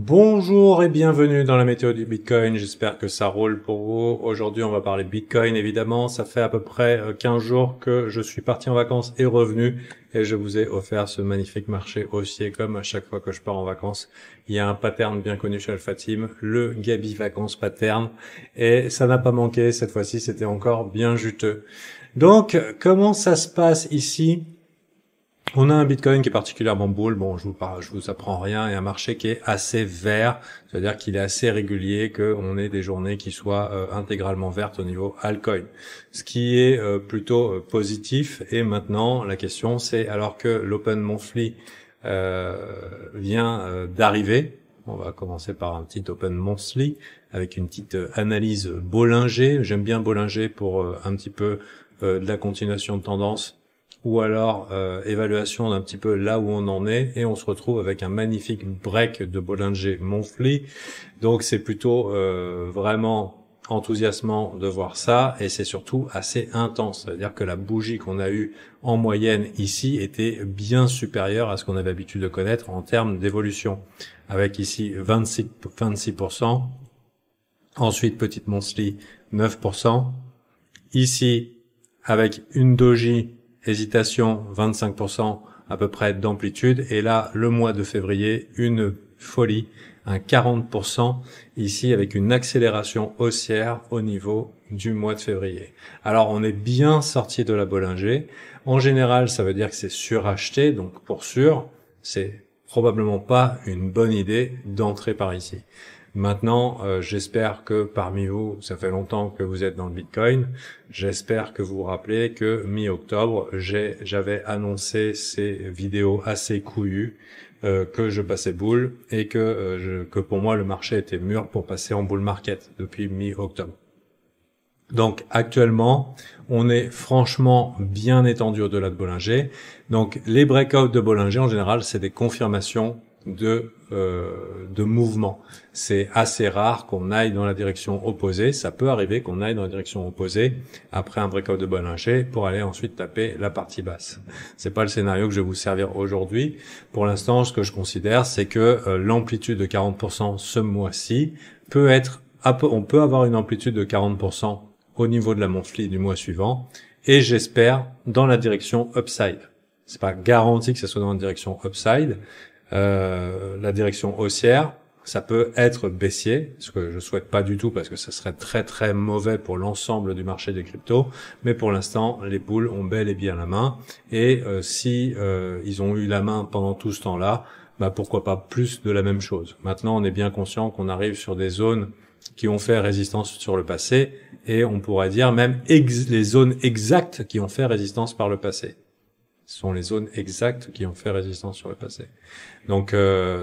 Bonjour et bienvenue dans la météo du Bitcoin, j'espère que ça roule pour vous. Aujourd'hui on va parler Bitcoin évidemment, ça fait à peu près 15 jours que je suis parti en vacances et revenu et je vous ai offert ce magnifique marché haussier comme à chaque fois que je pars en vacances. Il y a un pattern bien connu chez Alpha Team, le Gabi Vacances pattern, et ça n'a pas manqué, cette fois-ci c'était encore bien juteux. Donc comment ça se passe ici ? On a un Bitcoin qui est particulièrement bull. Bon, je vous apprends rien, et un marché qui est assez vert, c'est-à-dire qu'il est assez régulier, qu'on ait des journées qui soient intégralement vertes au niveau altcoin, ce qui est plutôt positif. Et maintenant, la question c'est, alors que l'Open Monthly vient d'arriver, on va commencer par un petit Open Monthly avec une petite analyse Bollinger. J'aime bien Bollinger pour un petit peu de la continuation de tendance, ou alors évaluation d'un petit peu là où on en est, et on se retrouve avec un magnifique break de Bollinger Monthly. Donc c'est plutôt vraiment enthousiasmant de voir ça, et c'est surtout assez intense, c'est-à-dire que la bougie qu'on a eue en moyenne ici était bien supérieure à ce qu'on avait l'habitude de connaître en termes d'évolution, avec ici 26%, ensuite petite monthly 9%, ici avec une doji hésitation, 25% à peu près d'amplitude. Et là, le mois de février, une folie, un 40% ici avec une accélération haussière au niveau du mois de février. Alors, on est bien sorti de la Bollinger. En général, ça veut dire que c'est suracheté. Donc, pour sûr, c'est probablement pas une bonne idée d'entrer par ici. Maintenant, j'espère que parmi vous, ça fait longtemps que vous êtes dans le Bitcoin, j'espère que vous vous rappelez que mi-octobre, j'avais annoncé ces vidéos assez couillues, que je passais bull, et que pour moi le marché était mûr pour passer en bull market depuis mi-octobre. Donc actuellement, on est franchement bien étendu au-delà de Bollinger. Donc les breakouts de Bollinger en général, c'est des confirmations de mouvement. C'est assez rare qu'on aille dans la direction opposée. Ça peut arriver qu'on aille dans la direction opposée après un breakout de Bollinger pour aller ensuite taper la partie basse. C'est pas le scénario que je vais vous servir aujourd'hui. Pour l'instant, ce que je considère, c'est que l'amplitude de 40% ce mois-ci peut être, on peut avoir une amplitude de 40% au niveau de la monthly du mois suivant, et j'espère dans la direction upside. C'est pas garanti que ça soit dans la direction upside. La direction haussière, ça peut être baissier, ce que je souhaite pas du tout parce que ça serait très très mauvais pour l'ensemble du marché des cryptos, mais pour l'instant les bulls ont bel et bien la main, et si ils ont eu la main pendant tout ce temps-là, bah pourquoi pas plus de la même chose. Maintenant on est bien conscient qu'on arrive sur des zones qui ont fait résistance sur le passé, et on pourrait dire même les zones exactes qui ont fait résistance par le passé. Ce sont les zones exactes qui ont fait résistance sur le passé. Donc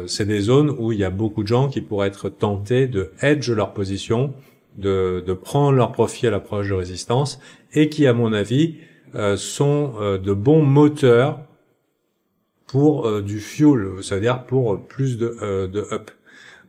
c'est des zones où il y a beaucoup de gens qui pourraient être tentés de hedge leur position, de prendre leur profit à l'approche de résistance, et qui à mon avis sont de bons moteurs pour du fuel, c'est-à-dire pour plus de up.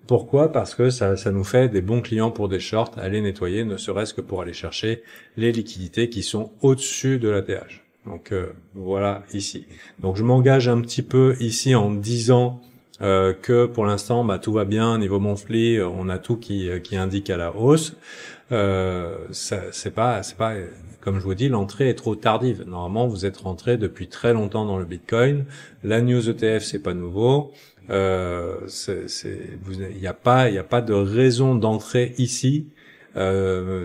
Pourquoi ? Parce que ça nous fait des bons clients pour des shorts à les nettoyer, ne serait-ce que pour aller chercher les liquidités qui sont au-dessus de l'ATH. Donc voilà ici. Donc je m'engage un petit peu ici en disant que pour l'instant tout va bien niveau monthly, on a tout qui indique à la hausse. C'est pas comme je vous dis, l'entrée est trop tardive. Normalement vous êtes rentré depuis très longtemps dans le Bitcoin. La news ETF c'est pas nouveau. Il n'y a pas de raison d'entrer ici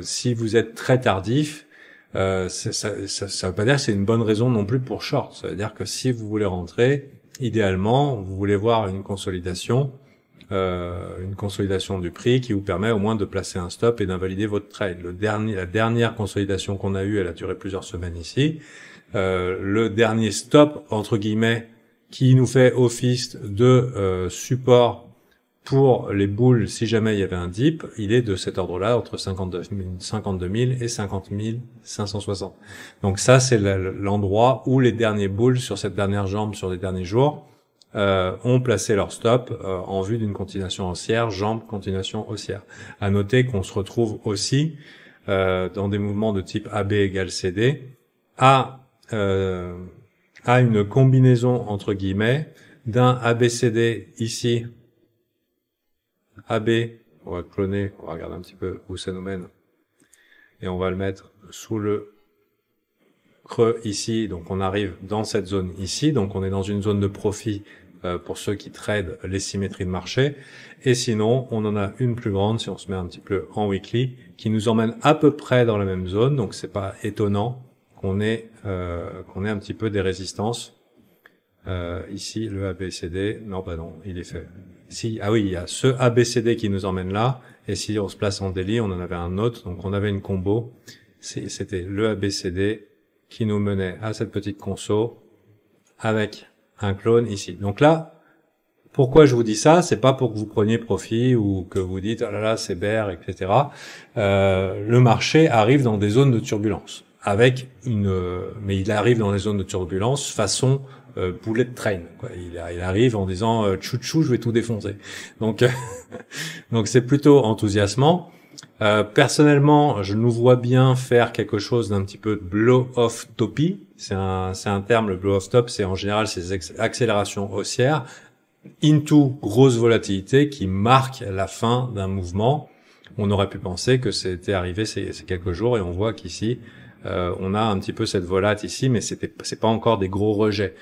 si vous êtes très tardif. Ça veut pas dire que c'est une bonne raison non plus pour short. Ça veut dire que si vous voulez rentrer, idéalement, vous voulez voir une consolidation du prix qui vous permet au moins de placer un stop et d'invalider votre trade. La dernière consolidation qu'on a eue, elle a duré plusieurs semaines ici. Le dernier stop, entre guillemets, qui nous fait office de support pour les bulls si jamais il y avait un dip, il est de cet ordre-là, entre 52 000 et 50 560. Donc ça, c'est l'endroit où les derniers bulls sur cette dernière jambe, sur les derniers jours, ont placé leur stop en vue d'une continuation haussière, jambe, continuation haussière. À noter qu'on se retrouve aussi dans des mouvements de type AB égale CD à une combinaison entre guillemets d'un ABCD ici AB, on va cloner, on va regarder un petit peu où ça nous mène. Et on va le mettre sous le creux ici. Donc on arrive dans cette zone ici. Donc on est dans une zone de profit pour ceux qui tradent les symétries de marché. Et sinon, on en a une plus grande, si on se met un petit peu en weekly, qui nous emmène à peu près dans la même zone. Donc c'est pas étonnant qu'on ait un petit peu des résistances. Ici, le ABCD, non, bah non, il est fait. Si, ah oui, il y a ce ABCD qui nous emmène là, et si on se place en daily, on en avait un autre, donc on avait une combo. C'était le ABCD qui nous menait à cette petite conso avec un clone ici. Donc là, pourquoi je vous dis ça? C'est pas pour que vous preniez profit ou que vous dites, ah là là, c'est bear, etc. Le marché arrive dans des zones de turbulence. Mais il arrive dans des zones de turbulence façon bullet train, quoi. Il arrive en disant chouchou, je vais tout défoncer. Donc donc c'est plutôt enthousiasmant. Personnellement, je nous vois bien faire quelque chose d'un petit peu blow off topy. C'est un terme, le blow off top, c'est en général ces accélérations haussières into grosse volatilité qui marque la fin d'un mouvement. On aurait pu penser que c'était arrivé ces quelques jours, et on voit qu'ici on a un petit peu cette volate ici, mais c'est pas encore des gros rejets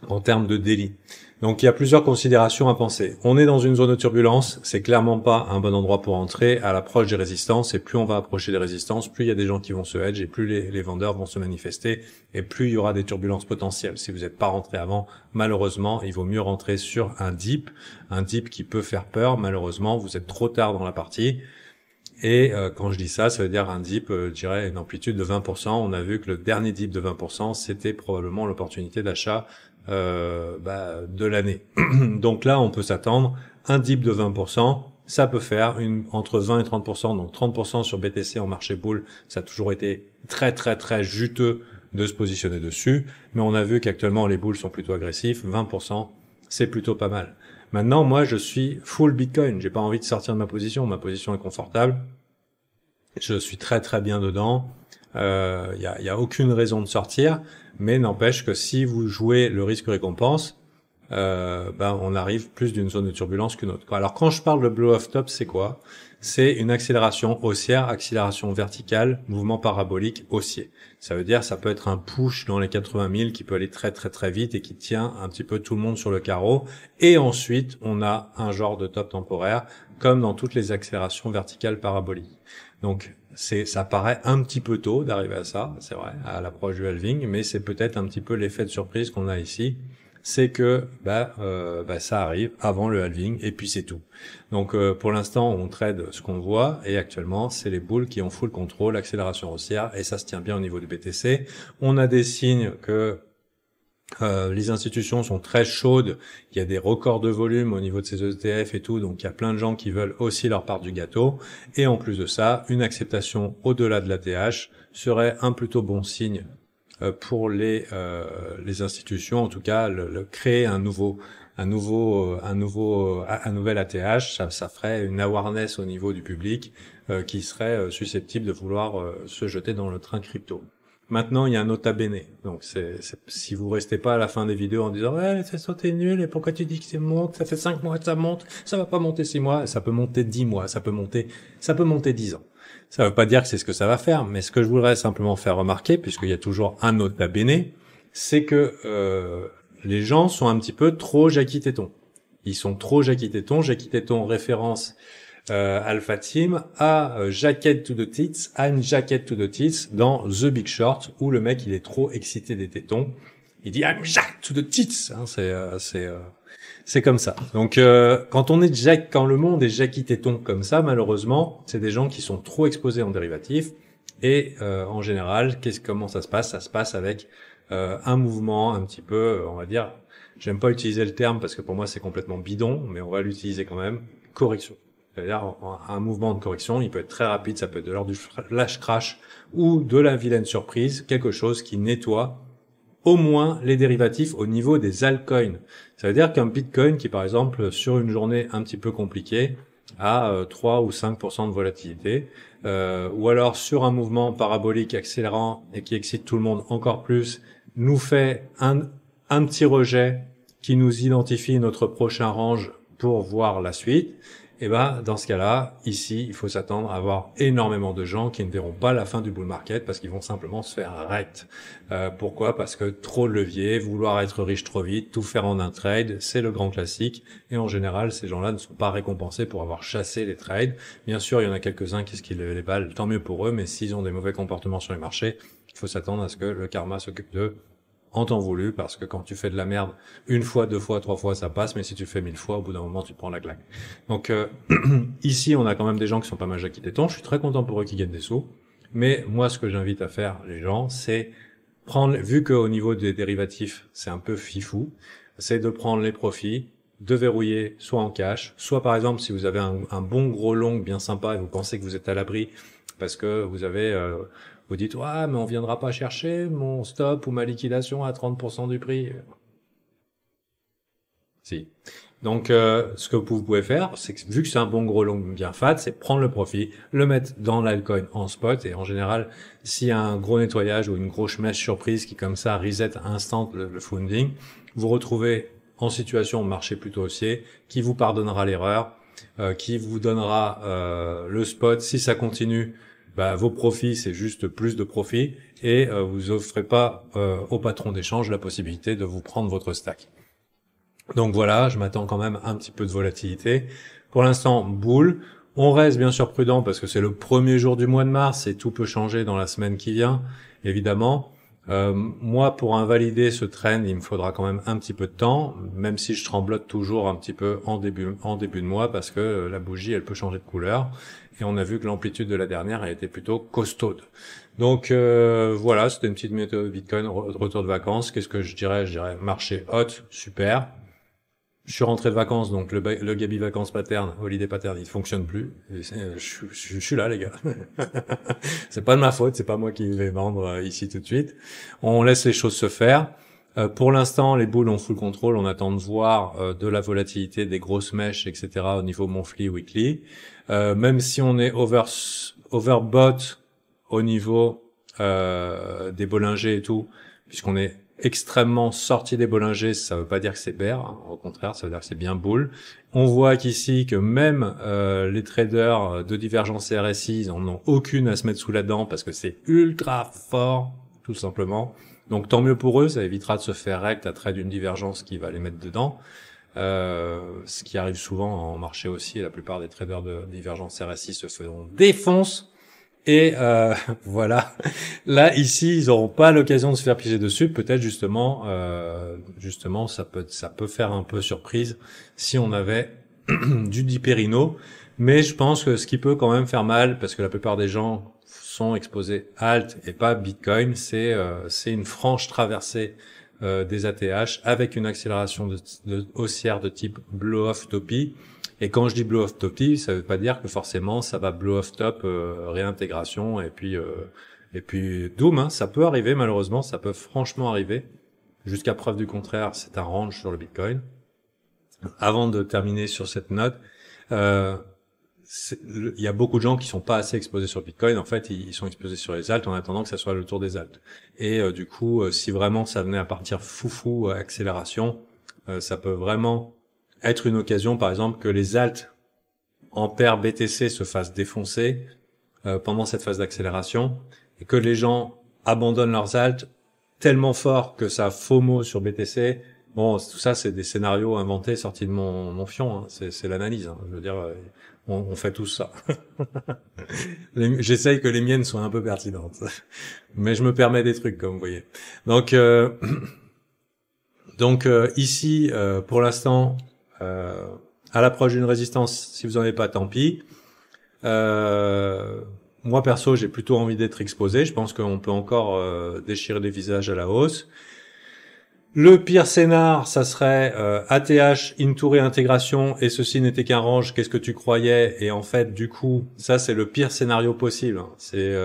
en termes de daily. Donc il y a plusieurs considérations à penser. On est dans une zone de turbulence, c'est clairement pas un bon endroit pour entrer à l'approche des résistances, et plus on va approcher des résistances, plus il y a des gens qui vont se hedge, et plus les vendeurs vont se manifester, et plus il y aura des turbulences potentielles. Si vous n'êtes pas rentré avant, malheureusement, il vaut mieux rentrer sur un dip qui peut faire peur. Malheureusement, vous êtes trop tard dans la partie. Et quand je dis ça, ça veut dire un dip, je dirais une amplitude de 20%. On a vu que le dernier dip de 20%, c'était probablement l'opportunité d'achat de l'année. Donc là, on peut s'attendre, un dip de 20%, ça peut faire entre 20 et 30%. Donc 30% sur BTC en marché bull, ça a toujours été très très très juteux de se positionner dessus. Mais on a vu qu'actuellement, les bulls sont plutôt agressifs. 20%, c'est plutôt pas mal. Maintenant, moi, je suis full Bitcoin. J'ai pas envie de sortir de ma position. Ma position est confortable. Je suis très très bien dedans. Y a aucune raison de sortir. Mais n'empêche que si vous jouez le risque-récompense, on arrive plus d'une zone de turbulence qu'une autre. Alors quand je parle de blow-off top, c'est quoi? C'est une accélération haussière, accélération verticale, mouvement parabolique haussier. Ça veut dire, ça peut être un push dans les 80 000 qui peut aller très très très vite et qui tient un petit peu tout le monde sur le carreau. Et ensuite, on a un genre de top temporaire, comme dans toutes les accélérations verticales paraboliques. Donc, ça paraît un petit peu tôt d'arriver à ça, c'est vrai, à l'approche du halving, mais c'est peut-être un petit peu l'effet de surprise qu'on a ici. C'est que ça arrive avant le halving et puis c'est tout. Donc pour l'instant on trade ce qu'on voit et actuellement c'est les bulls qui ont full contrôle, accélération haussière et ça se tient bien au niveau du BTC. On a des signes que les institutions sont très chaudes, il y a des records de volume au niveau de ces ETF et tout, donc il y a plein de gens qui veulent aussi leur part du gâteau et en plus de ça, une acceptation au-delà de l'ATH serait un plutôt bon signe pour les institutions, en tout cas, créer un nouvel ATH, ça ferait une awareness au niveau du public qui serait susceptible de vouloir se jeter dans le train crypto. Maintenant, il y a un nota bene. Donc, si vous restez pas à la fin des vidéos en disant ouais, c'est sauté nul et pourquoi tu dis que ça monte, ça fait 5 mois que ça monte, ça va pas monter 6 mois, ça peut monter 10 mois, ça peut monter 10 ans. Ça veut pas dire que c'est ce que ça va faire, mais ce que je voudrais simplement faire remarquer, puisqu'il y a toujours un nota bene, c'est que les gens sont un petit peu trop Jackie Téton. Ils sont trop Jackie Téton. Jackie Téton référence Alpha Team à Jacket to the Tits, I'm Jacket to the Tits dans The Big Short, où le mec il est trop excité des tétons. Il dit I'm Jack to the Tits. Hein, c'est comme ça. Donc quand le monde est Jackie Téton comme ça, malheureusement, c'est des gens qui sont trop exposés en dérivatifs. Et en général, comment ça se passe? Ça se passe avec un mouvement un petit peu, on va dire, j'aime pas utiliser le terme parce que pour moi c'est complètement bidon, mais on va l'utiliser quand même, correction. C'est-à-dire un mouvement de correction, il peut être très rapide, ça peut être de l'ordre du flash crash ou de la vilaine surprise, quelque chose qui nettoie au moins les dérivatifs au niveau des altcoins. Ça veut dire qu'un Bitcoin qui, par exemple, sur une journée un petit peu compliquée, a 3 ou 5% de volatilité, ou alors sur un mouvement parabolique accélérant et qui excite tout le monde encore plus, nous fait un petit rejet qui nous identifie notre prochain range pour voir la suite, et ben dans ce cas-là, ici, il faut s'attendre à avoir énormément de gens qui ne verront pas la fin du bull market parce qu'ils vont simplement se faire rect. Pourquoi? Parce que trop de levier, vouloir être riche trop vite, tout faire en un trade, c'est le grand classique. Et en général, ces gens-là ne sont pas récompensés pour avoir chassé les trades. Bien sûr, il y en a quelques-uns qui esquivent les balles, tant mieux pour eux, mais s'ils ont des mauvais comportements sur les marchés, il faut s'attendre à ce que le karma s'occupe d'eux en temps voulu, parce que quand tu fais de la merde une fois, deux fois, trois fois, ça passe, mais si tu fais 1000 fois, au bout d'un moment, tu te prends la claque. Donc ici, on a quand même des gens qui sont pas mal acquittés temps. Je suis très content pour eux qui gagnent des sous, mais moi, ce que j'invite à faire, les gens, c'est prendre, vu qu'au niveau des dérivatifs, c'est un peu fifou, c'est de prendre les profits, de verrouiller soit en cash, soit par exemple, si vous avez un bon gros long bien sympa et vous pensez que vous êtes à l'abri, parce que vous avez... vous dites, ouais, mais on viendra pas chercher mon stop ou ma liquidation à 30% du prix. Si. Donc, ce que vous pouvez faire, c'est que vu que c'est un bon gros long bien fat, c'est prendre le profit, le mettre dans l'altcoin en spot, et en général, s'il y a un gros nettoyage ou une grosse mèche surprise qui comme ça reset instant le funding, vous retrouvez en situation marché plutôt haussier, qui vous pardonnera l'erreur, qui vous donnera le spot. Si ça continue, bah, vos profits, c'est juste plus de profits, et vous offrez pas au patron d'échange la possibilité de vous prendre votre stack. Donc voilà, je m'attends quand même un petit peu de volatilité. Pour l'instant, bull. On reste bien sûr prudent parce que c'est le premier jour du mois de mars et tout peut changer dans la semaine qui vient, évidemment. Moi, pour invalider ce trend, il me faudra quand même un petit peu de temps, même si je tremblote toujours un petit peu en début de mois parce que la bougie, elle peut changer de couleur. Et on a vu que l'amplitude de la dernière a été plutôt costaude. Donc voilà, c'était une petite méthode Bitcoin, retour de vacances. Qu'est-ce que je dirais? Je dirais marché hot, super. Je suis rentré de vacances, donc le Gabi Vacances Pattern, Holiday Pattern, il fonctionne plus. Je suis là, les gars. C'est pas de ma faute, c'est pas moi qui vais vendre ici tout de suite. On laisse les choses se faire. Pour l'instant, les bulls ont full contrôle. On attend de voir de la volatilité, des grosses mèches, etc. au niveau monthly, weekly. Même si on est overbought au niveau des Bollinger et tout, puisqu'on est extrêmement sorti des Bollinger, ça veut pas dire que c'est bear, hein. Au contraire, ça veut dire que c'est bien bull. On voit qu'ici que même les traders de divergence RSI, ils en ont aucune à se mettre sous la dent parce que c'est ultra fort, tout simplement. Donc tant mieux pour eux, ça évitera de se faire rect à trait d'une divergence qui va les mettre dedans. Ce qui arrive souvent en marché aussi, la plupart des traders de divergence RSI se font défoncer. Et voilà. Là, ici, ils n'auront pas l'occasion de se faire piger dessus. Peut-être justement, ça peut faire un peu surprise si on avait du Diperino. Mais je pense que ce qui peut quand même faire mal, parce que la plupart des gens sont exposés alt et pas Bitcoin, c'est une franche traversée des ATH avec une accélération haussière de type blow-off topi. Et quand je dis blow-off topi, ça veut pas dire que forcément ça va blow-off top réintégration et puis doom. Hein, ça peut arriver malheureusement, ça peut franchement arriver. Jusqu'à preuve du contraire, c'est un range sur le Bitcoin. Avant de terminer sur cette note, il y a beaucoup de gens qui sont pas assez exposés sur le Bitcoin. En fait, ils sont exposés sur les alts en attendant que ça soit le tour des alts. Et du coup, si vraiment ça venait à partir foufou accélération, ça peut vraiment être une occasion, par exemple, que les alts en paire BTC se fassent défoncer pendant cette phase d'accélération et que les gens abandonnent leurs alts tellement fort que ça FOMO sur BTC. Bon, tout ça, c'est des scénarios inventés, sortis de mon fion. Hein. C'est l'analyse. Hein. Je veux dire, on fait tout ça. J'essaye que les miennes soient un peu pertinentes, mais je me permets des trucs, comme vous voyez. Donc ici, pour l'instant, à l'approche d'une résistance, si vous n'en avez pas, tant pis. Moi perso, j'ai plutôt envie d'être exposé. Je pense qu'on peut encore déchirer les visages à la hausse. Le pire scénar, ça serait ATH into réintégration et ceci n'était qu'un range. Qu'est-ce que tu croyais? Et en fait, du coup, ça c'est le pire scénario possible. C'est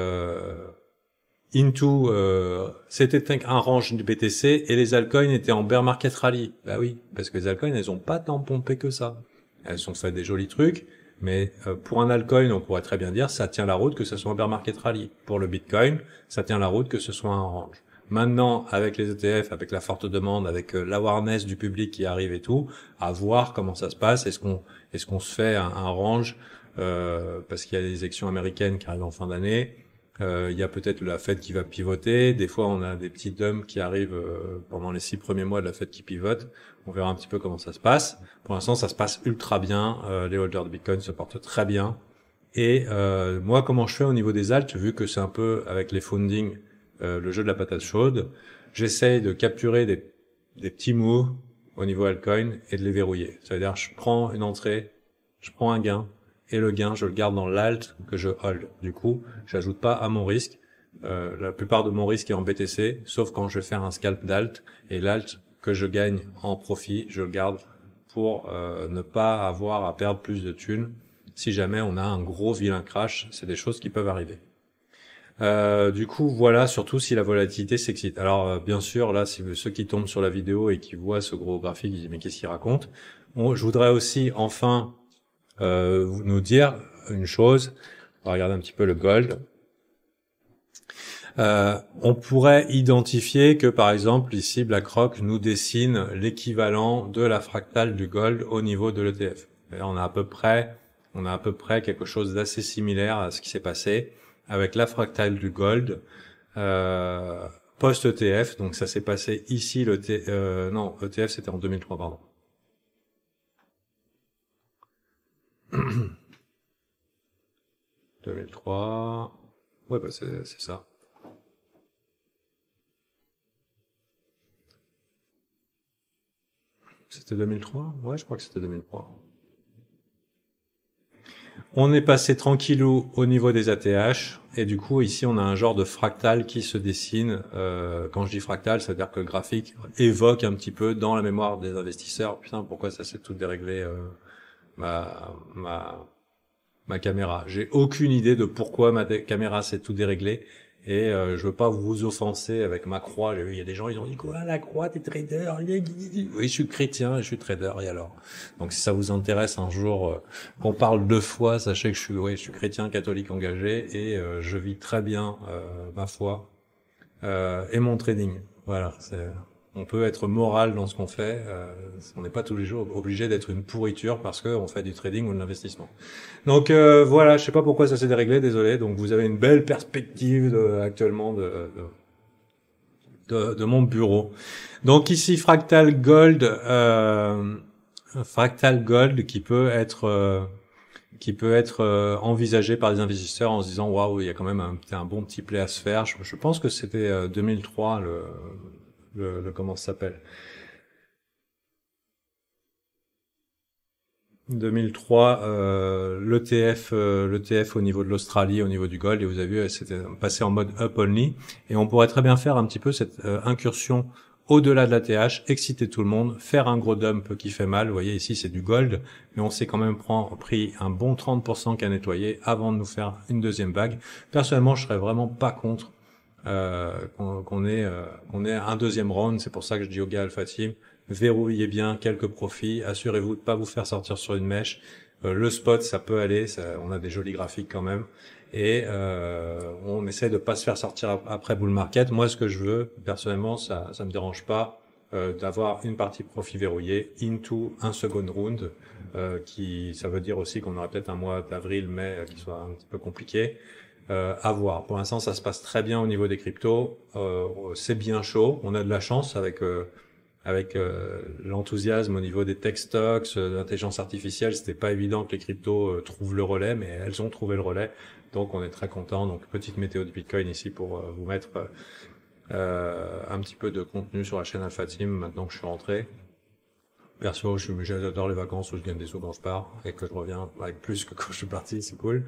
c'était un range du BTC et les altcoins étaient en bear market rally. Bah oui, parce que les altcoins, elles ont pas tant pompé que ça. Elles ont fait des jolis trucs, mais pour un altcoin, on pourrait très bien dire ça tient la route que ce soit un bear market rally. Pour le Bitcoin, ça tient la route que ce soit un range. Maintenant, avec les ETF, avec la forte demande, avec l'awareness du public qui arrive et tout, à voir comment ça se passe. Est-ce qu'on se fait un range parce qu'il y a les élections américaines qui arrivent en fin d'année. Il y a peut-être la Fed qui va pivoter. Des fois, on a des petits dumps qui arrivent pendant les 6 premiers mois de la Fed qui pivote. On verra un petit peu comment ça se passe. Pour l'instant, ça se passe ultra bien. Les holders de Bitcoin se portent très bien. Et moi, comment je fais au niveau des alts, vu que c'est un peu avec les founding le jeu de la patate chaude, j'essaye de capturer des petits moves au niveau altcoin et de les verrouiller. Ça veut dire, je prends une entrée, je prends un gain, et le gain, je le garde dans l'alt que je hold. Du coup, j'ajoute pas à mon risque. La plupart de mon risque est en BTC, sauf quand je vais faire un scalp d'alt. Et l'alt que je gagne en profit, je le garde pour ne pas avoir à perdre plus de thunes. Si jamais on a un gros vilain crash, c'est des choses qui peuvent arriver. Du coup, voilà, surtout si la volatilité s'excite. Alors, bien sûr, là, si ceux qui tombent sur la vidéo et qui voient ce gros graphique, ils disent, mais qu'est-ce qu'il raconte? Je voudrais aussi, enfin, nous dire une chose. On va regarder un petit peu le gold. On pourrait identifier que, par exemple, ici, BlackRock nous dessine l'équivalent de la fractale du gold au niveau de l'ETF. On a à peu près quelque chose d'assez similaire à ce qui s'est passé avec la fractale du gold post-ETF. Donc ça s'est passé ici, ETF c'était en 2003, pardon. « 2003... » Ouais, bah c'est ça. C'était 2003? Ouais, je crois que c'était 2003. On est passé tranquillou au niveau des ATH, et du coup, ici, on a un genre de fractal qui se dessine. Quand je dis fractal, c'est-à-dire que le graphique évoque un petit peu dans la mémoire des investisseurs. Putain, pourquoi ça s'est tout déréglé ma caméra. J'ai aucune idée de pourquoi ma caméra s'est tout déréglé. Et je veux pas vous offenser avec ma croix. Il y a des gens, ils ont dit quoi, la croix, t'es trader? Oui, je suis chrétien et je suis trader, et alors? Donc si ça vous intéresse un jour qu'on parle 2 fois, sachez que je suis chrétien catholique engagé et je vis très bien ma foi et mon trading. Voilà, on peut être moral dans ce qu'on fait. On n'est pas tous les jours obligé d'être une pourriture parce qu'on fait du trading ou de l'investissement. Donc voilà, je sais pas pourquoi ça s'est déréglé, désolé. Donc vous avez une belle perspective actuellement de mon bureau. Donc ici Fractal Gold qui peut être envisagé par les investisseurs en se disant waouh, il y a quand même un bon petit play à se faire. Je pense que c'était 2003 le comment ça s'appelle 2003 l'ETF au niveau de l'Australie, au niveau du gold, et vous avez vu c'était passé en mode up only, et on pourrait très bien faire un petit peu cette incursion au-delà de l'ATH, exciter tout le monde, faire un gros dump qui fait mal. Vous voyez ici c'est du gold, mais on s'est quand même pris un bon 30% qu'à nettoyer avant de nous faire une deuxième vague. Personnellement, je serais vraiment pas contre qu'on ait un deuxième round. C'est pour ça que je dis au gars Alpha Team, verrouillez bien quelques profits, assurez-vous de pas vous faire sortir sur une mèche. Le spot, ça peut aller, on a des jolis graphiques quand même, et on essaie de pas se faire sortir après bull market. Moi, ce que je veux, personnellement, ça me dérange pas d'avoir une partie profit verrouillée into un second round, ça veut dire aussi qu'on aurait peut-être un mois d'avril, mai qui soit un petit peu compliqué. À voir. Pour l'instant, ça se passe très bien au niveau des cryptos. C'est bien chaud. On a de la chance avec l'enthousiasme au niveau des tech stocks, l'intelligence artificielle. C'était pas évident que les cryptos trouvent le relais, mais elles ont trouvé le relais. Donc, on est très content. Donc, petite météo de Bitcoin ici pour vous mettre un petit peu de contenu sur la chaîne Alpha Team maintenant que je suis rentré. Perso, j'adore les vacances où je gagne des sous quand je pars et que je reviens avec plus que quand je suis parti, c'est cool.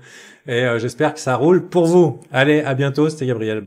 Et j'espère que ça roule pour vous. Allez, à bientôt, c'était Gabriel.